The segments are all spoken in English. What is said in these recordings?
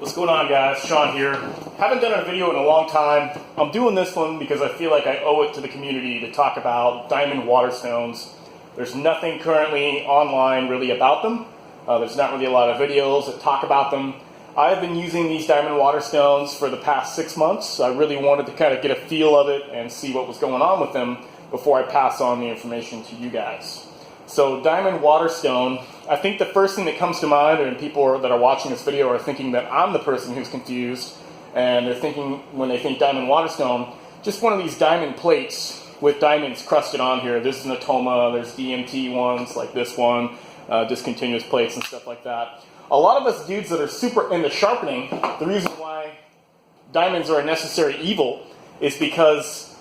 What's going on, guys? Sean here. Haven't done a video in a long time. I'm doing this one because I feel like I owe it to the community to talk about diamond waterstones. There's nothing currently online really about them. There's not really a lot of videos that talk about them. I've been using these diamond waterstones for the past 6 months. I really wanted to kind of get a feel of it and see what was going on with them before I pass on the information to you guys. So diamond waterstone, I think the first thing that comes to mind, and people that are watching this video are thinking that I'm the person who's confused, and they're thinking, when they think diamond waterstone, just one of these diamond plates with diamonds crusted on here. This is an Atoma, there's DMT ones like this one, discontinuous plates and stuff like that. A lot of us dudes that are super into sharpening, the reason why diamonds are a necessary evil is because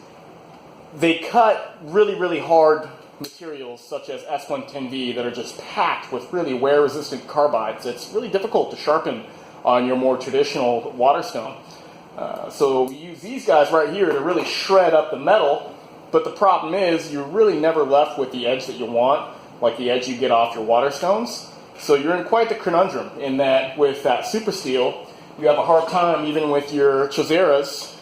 they cut really, really hard materials such as S110V that are just packed with really wear-resistant carbides. It's really difficult to sharpen on your more traditional waterstone. So we use these guys right here to really shred up the metal, but the problem is you're really never left with the edge that you want, like the edge you get off your waterstones. So you're in quite the conundrum in that with that super steel, you have a hard time even with your Choseras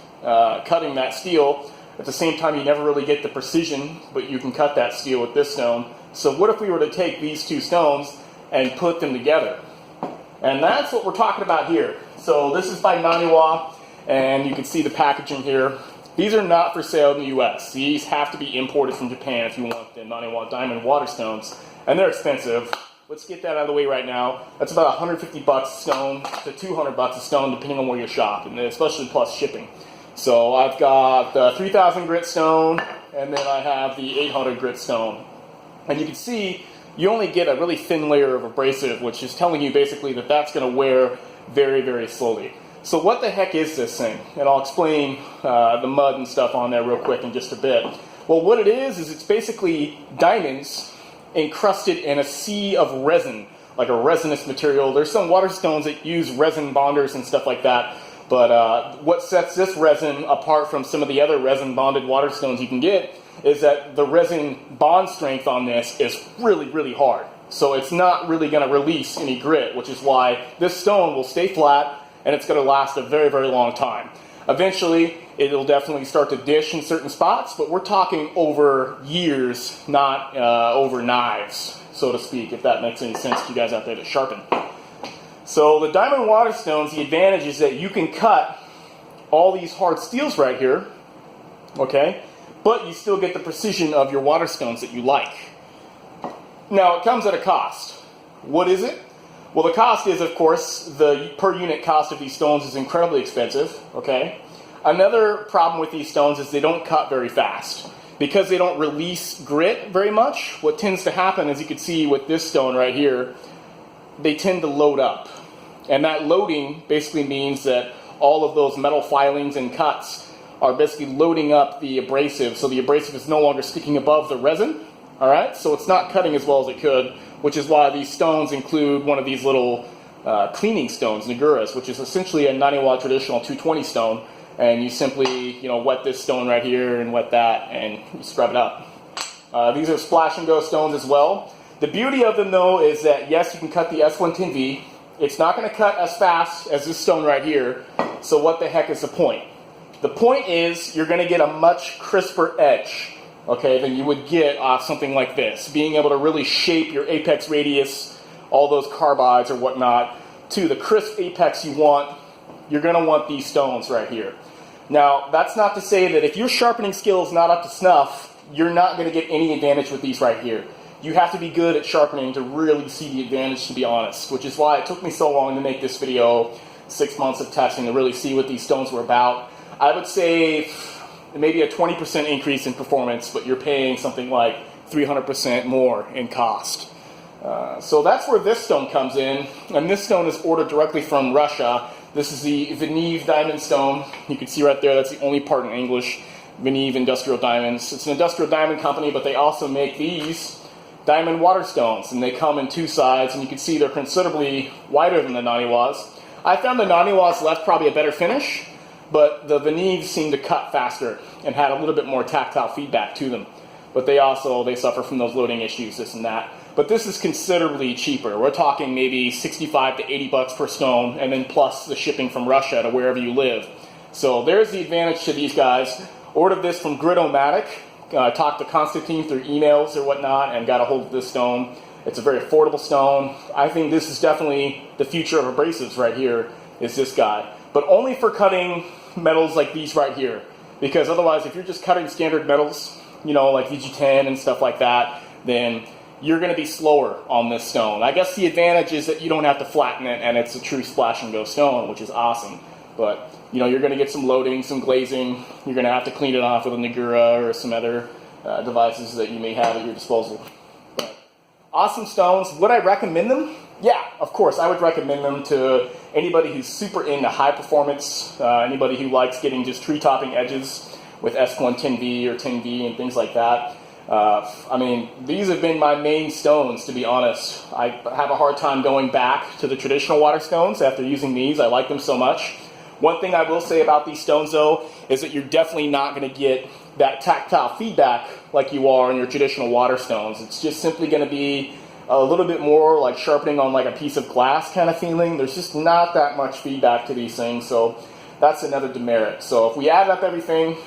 cutting that steel. At the same time, you never really get the precision, but you can cut that steel with this stone. So what if we were to take these two stones and put them together? And that's what we're talking about here. So this is by Naniwa, and you can see the packaging here. These are not for sale in the US. These have to be imported from Japan if you want the Naniwa diamond waterstones, and they're expensive. Let's get that out of the way right now. That's about 150 bucks a stone to 200 bucks a stone, depending on where you shop, and especially plus shipping. So I've got the 3000 grit stone, and then I have the 800 grit stone. And you can see you only get a really thin layer of abrasive, which is telling you basically that that's going to wear very, very slowly. So what the heck is this thing? And I'll explain the mud and stuff on there real quick in just a bit. Well, what it is it's basically diamonds encrusted in a sea of resin, like a resinous material. There's some waterstones that use resin bonders and stuff like that. But what sets this resin apart from some of the other resin-bonded waterstones you can get is that the resin bond strength on this is really, really hard. So it's not really going to release any grit, which is why this stone will stay flat and it's going to last a very, very long time. Eventually, it'll definitely start to dish in certain spots, but we're talking over years, not over knives, so to speak, if that makes any sense to you guys out there that sharpen. So the diamond waterstones, the advantage is that you can cut all these hard steels right here, okay, but you still get the precision of your waterstones that you like. Now, it comes at a cost. What is it? Well, the cost is, of course, the per unit cost of these stones is incredibly expensive, okay? Another problem with these stones is they don't cut very fast. Because they don't release grit very much, what tends to happen, as you can see with this stone right here, they tend to load up. And that loading basically means that all of those metal filings and cuts are basically loading up the abrasive, so the abrasive is no longer sticking above the resin, all right? So it's not cutting as well as it could, which is why these stones include one of these little cleaning stones, vigorous, which is essentially a Naniwa traditional 220 stone, and you simply, wet this stone right here and wet that, and you scrub it up. These are splash and go stones as well. The beauty of them, though, is that, yes, you can cut the S110V. It's not going to cut as fast as this stone right here, so what the heck is the point? The point is you're going to get a much crisper edge, okay, than you would get off something like this. Being able to really shape your apex radius, all those carbides or whatnot, to the crisp apex you want, you're going to want these stones right here. Now, that's not to say that if your sharpening skill is not up to snuff, you're not going to get any advantage with these right here. You have to be good at sharpening to really see the advantage, to be honest, which is why it took me so long to make this video, 6 months of testing to really see what these stones were about. I would say maybe a 20% increase in performance, but you're paying something like 300% more in cost. So that's where this stone comes in, and this stone is ordered directly from Russia. This is the Vinev diamond stone. You can see right there, that's the only part in English, Vinev Industrial Diamonds. It's an industrial diamond company, but they also make these diamond waterstones, and they come in two sides, and you can see they're considerably wider than the Naniwas. I found the Naniwas left probably a better finish, but the Vinevs seem to cut faster and had a little bit more tactile feedback to them. But they suffer from those loading issues, this and that. But this is considerably cheaper. We're talking maybe 65 to 80 bucks per stone, and then plus the shipping from Russia to wherever you live. So there's the advantage to these guys. Ordered this from Grid-O-Matic. Talked to Constantine through emails or whatnot and got a hold of this stone. It's a very affordable stone. I think this is definitely the future of abrasives right here, is this guy. But only for cutting metals like these right here. Because otherwise, if you're just cutting standard metals, you know, like VG10 and stuff like that, then you're going to be slower on this stone. I guess the advantage is that you don't have to flatten it, and it's a true splash and go stone, which is awesome. But, you know, you're going to get some loading, some glazing. You're going to have to clean it off with a Negura or some other devices that you may have at your disposal. But awesome stones. Would I recommend them? Yeah, of course. I would recommend them to anybody who's super into high performance, anybody who likes getting just tree topping edges with S1 10V or 10V and things like that. I mean, these have been my main stones, to be honest. I have a hard time going back to the traditional Waterstones after using these. I like them so much. One thing I will say about these stones, though, is that you're definitely not going to get that tactile feedback like you are in your traditional Waterstones. It's just simply going to be a little bit more like sharpening on like a piece of glass kind of feeling. There's just not that much feedback to these things, so that's another demerit. So if we add up everything,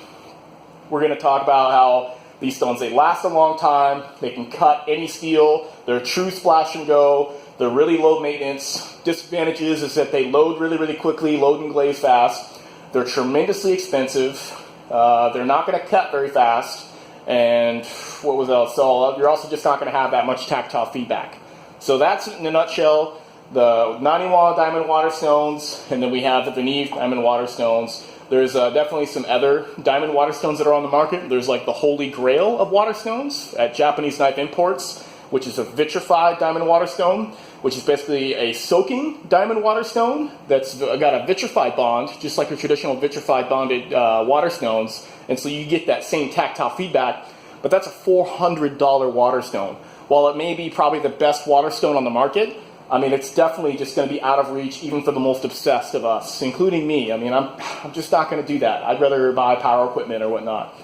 we're going to talk about how these stones, they last a long time, they can cut any steel, they're a true splash and go, they're really low maintenance. Disadvantages is that they load really, really quickly, load and glaze fast. They're tremendously expensive. They're not going to cut very fast. And what was else? So you're also just not going to have that much tactile feedback. So that's in a nutshell the 91 diamond Waterstones, and then we have the Veneve diamond Waterstones. There's definitely some other diamond Waterstones that are on the market. There's like the holy grail of Waterstones at Japanese Knife Imports, which is a vitrified diamond Waterstone, which is basically a soaking diamond Waterstone that's got a vitrified bond, just like your traditional vitrified bonded Waterstones. And so you get that same tactile feedback, but that's a $400 Waterstone. While it may be probably the best Waterstone on the market, I mean, it's definitely just going to be out of reach even for the most obsessed of us, including me. I mean, I'm just not going to do that. I'd rather buy power equipment or whatnot.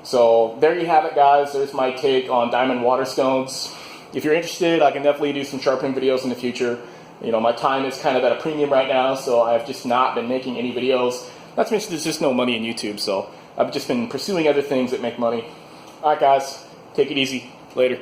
So there you have it, guys. There's my take on diamond Waterstones. If you're interested, I can definitely do some sharpening videos in the future. You know, my time is kind of at a premium right now, so I've just not been making any videos. Not to mention there's just no money in YouTube, so I've just been pursuing other things that make money. All right, guys. Take it easy. Later.